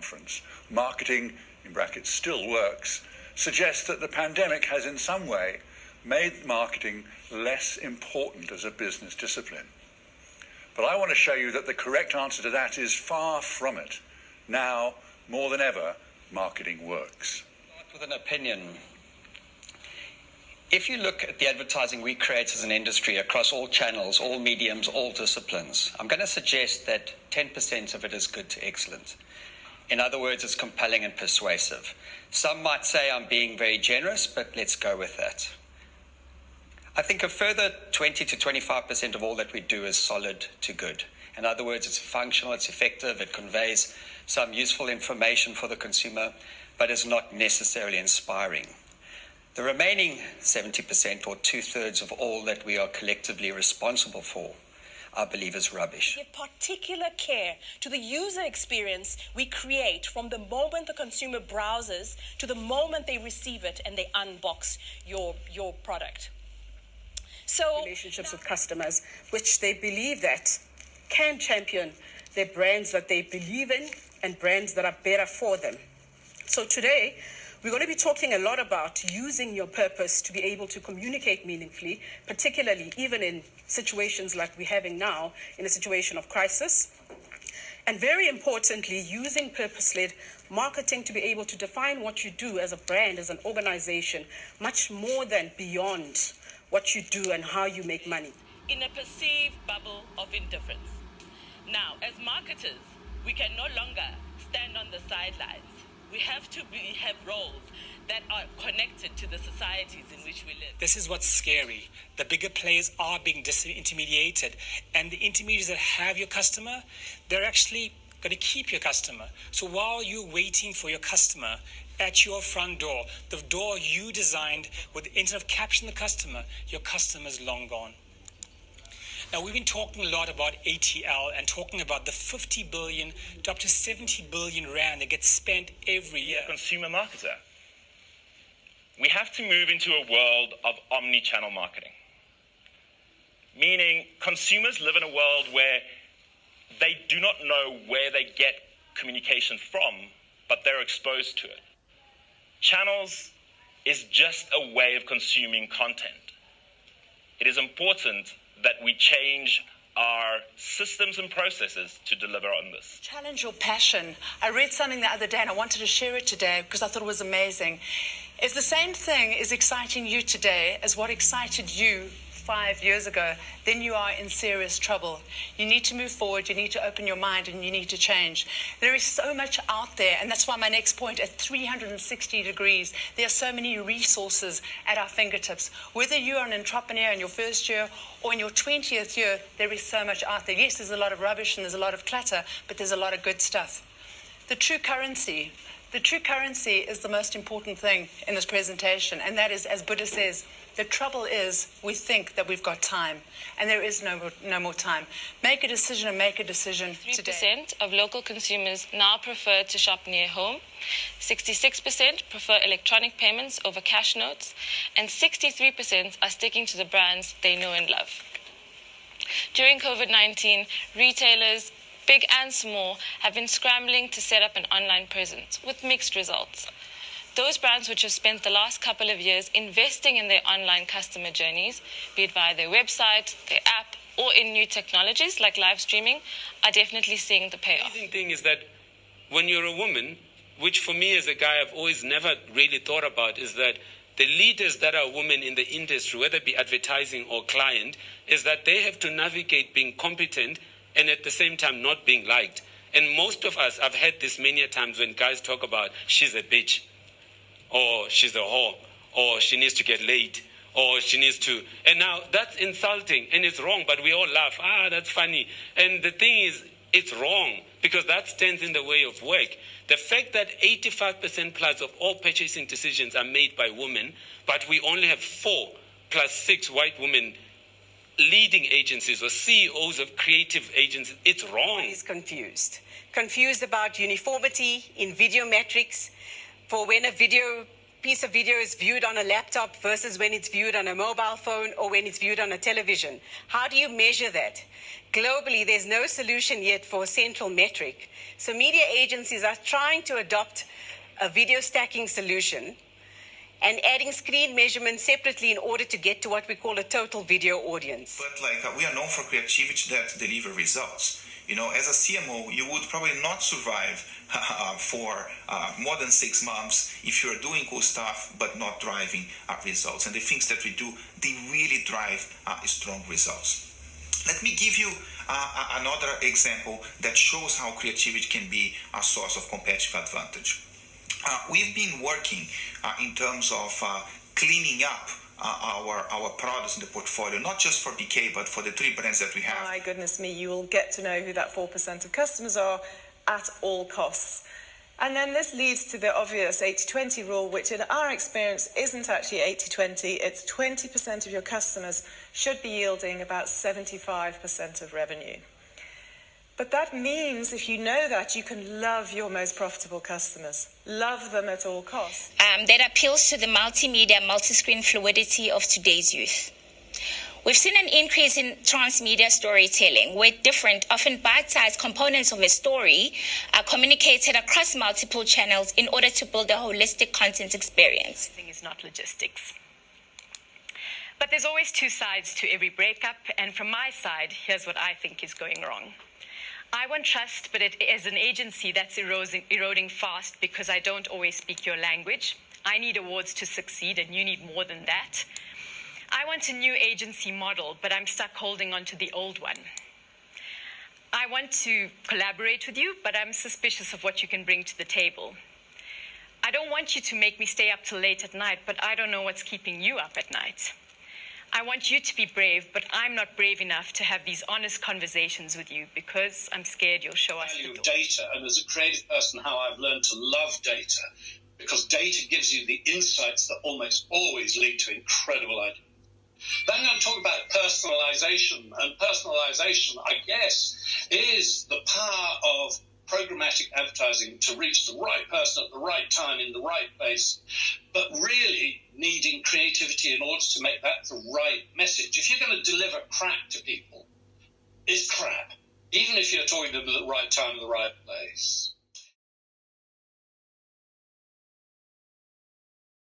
conference, Marketing, in brackets, Still Works, suggests that the pandemic has in some way made marketing less important as a business discipline. But I want to show you that the correct answer to that is far from it. Now, more than ever, marketing works. With an opinion. If you look at the advertising we create as an industry across all channels, all mediums, all disciplines, I'm going to suggest that 10% of it is good to excellent. In other words, it's compelling and persuasive. Some might say I'm being very generous, but let's go with that. I think a further 20 to 25% of all that we do is solid to good. In other words, it's functional, it's effective, it conveys some useful information for the consumer, but is not necessarily inspiring. The remaining 70%, or 2/3 of all that we are collectively responsible for, I believe is rubbish. Give particular care to the user experience we create from the moment the consumer browses to the moment they receive it and they unbox your product. So relationships with customers, which they believe that can champion their brands that they believe in and brands that are better for them. So today, we're going to be talking a lot about using your purpose to be able to communicate meaningfully, particularly even in situations like we're having now, in a situation of crisis. And very importantly, using purpose-led marketing to be able to define what you do as a brand, as an organization, much more than beyond what you do and how you make money. in a perceived bubble of indifference. Now, as marketers, we can no longer stand on the sidelines. We have to have roles that are connected to the societies in which we live. This is what's scary. The bigger players are being disintermediated, and the intermediaries that have your customer, they're actually going to keep your customer. So while you're waiting for your customer at your front door, the door you designed with the intent of capturing the customer, your customer's long gone. Now, we've been talking a lot about ATL and talking about the 50 billion to up to 70 billion rand that gets spent every year. Consumer marketer. We have to move into a world of omni-channel marketing. Meaning consumers live in a world where they do not know where they get communication from, but they're exposed to it. Channels is just a way of consuming content. It is important that we change our systems and processes to deliver on this. Challenge your passion. I read something the other day and I wanted to share it today because I thought it was amazing. It's the same thing is exciting you today as what excited you 5 years ago. Then you are in serious trouble. You need to move forward, you need to open your mind, and you need to change. There is so much out there, and that's why my next point, at 360 degrees, there are so many resources at our fingertips. Whether you are an entrepreneur in your first year or in your 20th year, there is so much out there. Yes, there's a lot of rubbish and there's a lot of clutter, but there's a lot of good stuff. The true currency is the most important thing in this presentation, and that is, as Buddha says, the trouble is we think that we've got time, and there is no more time. Make a decision and make a decision today. 3% of local consumers now prefer to shop near home. 66% prefer electronic payments over cash notes, and 63% are sticking to the brands they know and love. During COVID-19, retailers, big and small, have been scrambling to set up an online presence with mixed results. Those brands which have spent the last couple of years investing in their online customer journeys, be it via their website, their app, or in new technologies like live streaming, are definitely seeing the payoff. The amazing thing is that when you're a woman, which for me as a guy I've always never really thought about, is that the leaders that are women in the industry, whether it be advertising or client, is that they have to navigate being competent and at the same time not being liked. And most of us, I've had this many times when guys talk about she's a bitch, or she's a whore, or she needs to get laid, or she needs to... And now that's insulting and it's wrong, but we all laugh. That's funny. And the thing is, it's wrong because that stands in the way of work. The fact that 85% plus of all purchasing decisions are made by women, but we only have 4 plus 6 white women leading agencies or CEOs of creative agencies, it's wrong. He's confused about uniformity in video metrics. For when a video piece of video is viewed on a laptop versus when it's viewed on a mobile phone or when it's viewed on a television? How do you measure that? Globally, there's no solution yet for a central metric. So media agencies are trying to adopt a video stacking solution and adding screen measurements separately in order to get to what we call a total video audience. But we are known for creativity that deliver results. As a CMO, you would probably not survive for more than 6 months if you're doing cool stuff but not driving results. And the things that we do, they really drive strong results. Let me give you another example that shows how creativity can be a source of competitive advantage. We've been working in terms of cleaning up our products in the portfolio, not just for BK, but for the 3 brands that we have. My goodness me, you will get to know who that 4% of customers are at all costs. And then this leads to the obvious 80-20 rule, which in our experience isn't actually 80-20. It's 20% of your customers should be yielding about 75% of revenue. But that means if you know that, you can love your most profitable customers. Love them at all costs. That appeals to the multimedia, multi-screen fluidity of today's youth. We've seen an increase in transmedia storytelling, where different, often bite-sized components of a story are communicated across multiple channels in order to build a holistic content experience. It's not logistics. But there's always 2 sides to every breakup, and from my side, here's what I think is going wrong. I want trust, but it is an agency that's eroding fast because I don't always speak your language. I need awards to succeed, and you need more than that. I want a new agency model, but I'm stuck holding on to the old one. I want to collaborate with you, but I'm suspicious of what you can bring to the table. I don't want you to make me stay up till late at night, but I don't know what's keeping you up at night. I want you to be brave, but I'm not brave enough to have these honest conversations with you because I'm scared you'll show us the door. Data, and as a creative person, how I've learned to love data, because data gives you the insights that almost always lead to incredible ideas. Then I'm going to talk about personalization, and personalization, I guess, is the power of programmatic advertising to reach the right person at the right time in the right place, but really needing creativity in order to make that the right message. If you're going to deliver crap to people, it's crap, even if you're talking to them at the right time in the right place.